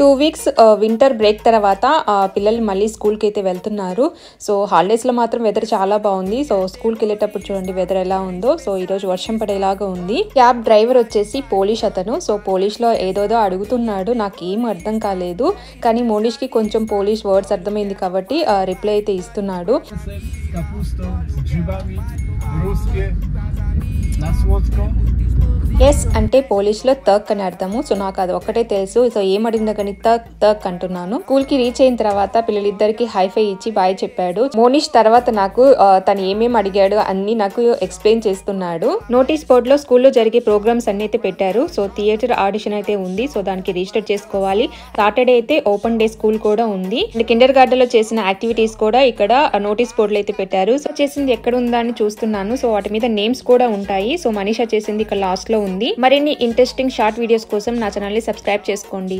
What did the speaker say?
2 weeks winter break తర్వాత పిల్లలు మళ్ళీ స్కూల్కి అయితే వెళ్తున్నారు. సో హాలిడేస్లో మాత్రం వెదర్ చాలా బాగుంది. సో స్కూల్కి వెళ్ళేటప్పుడు చూడండి వెదర్ ఎలా ఉందో. సో ఈరోజు వర్షం పడేలాగా ఉంది. క్యాబ్ డ్రైవర్ వచ్చేసి పోలిష్ అతను. సో పోలిష్లో ఏదోదో అడుగుతున్నాడు, నాకేం అర్థం కాలేదు. కానీ మోనిష్కి కొంచెం పోలిష్ వర్డ్స్ అర్థమైంది కాబట్టి రిప్లై అయితే ఇస్తున్నాడు. ఎస్ అంటే పోలిష్లో తక్ అని అర్థము. సో నాకు అది ఒక్కటే తెలుసు. సో ఏం అడిగిందో కానీ తక్ తక్ అంటున్నాను. స్కూల్ కి రీచ్ అయిన తర్వాత పిల్లలిద్దరికి హైఫై ఇచ్చి బాయ్ చెప్పాడు. మోనిష్ తర్వాత నాకు తను ఏమేమి అడిగాడు అన్ని నాకు ఎక్స్ప్లెయిన్ చేస్తున్నాడు. నోటీస్ బోర్డ్ లో స్కూల్లో జరిగే ప్రోగ్రామ్స్ అన్ని అయితే పెట్టారు. సో థియేటర్ ఆడిషన్ అయితే ఉంది. సో దానికి రిజిస్టర్ చేసుకోవాలి. సాటర్డే అయితే ఓపెన్ డే స్కూల్ కూడా ఉంది. కిండర్ గార్డెన్ లో చేసిన యాక్టివిటీస్ కూడా ఇక్కడ నోటీస్ బోర్డులో అయితే పెట్టారు. సో చేసింది ఎక్కడ ఉందా అని చూస్తున్నాను. సో వాటి మీద నేమ్స్ కూడా ఉంటాయి. సో మనీషా చేసింది ఇక్కడ లాస్ట్ లో ఉంది. మరిన్ని ఇంట్రెస్టింగ్ షార్ట్ వీడియోస్ కోసం నా ఛానల్ ని సబ్స్క్రైబ్ చేసుకోండి.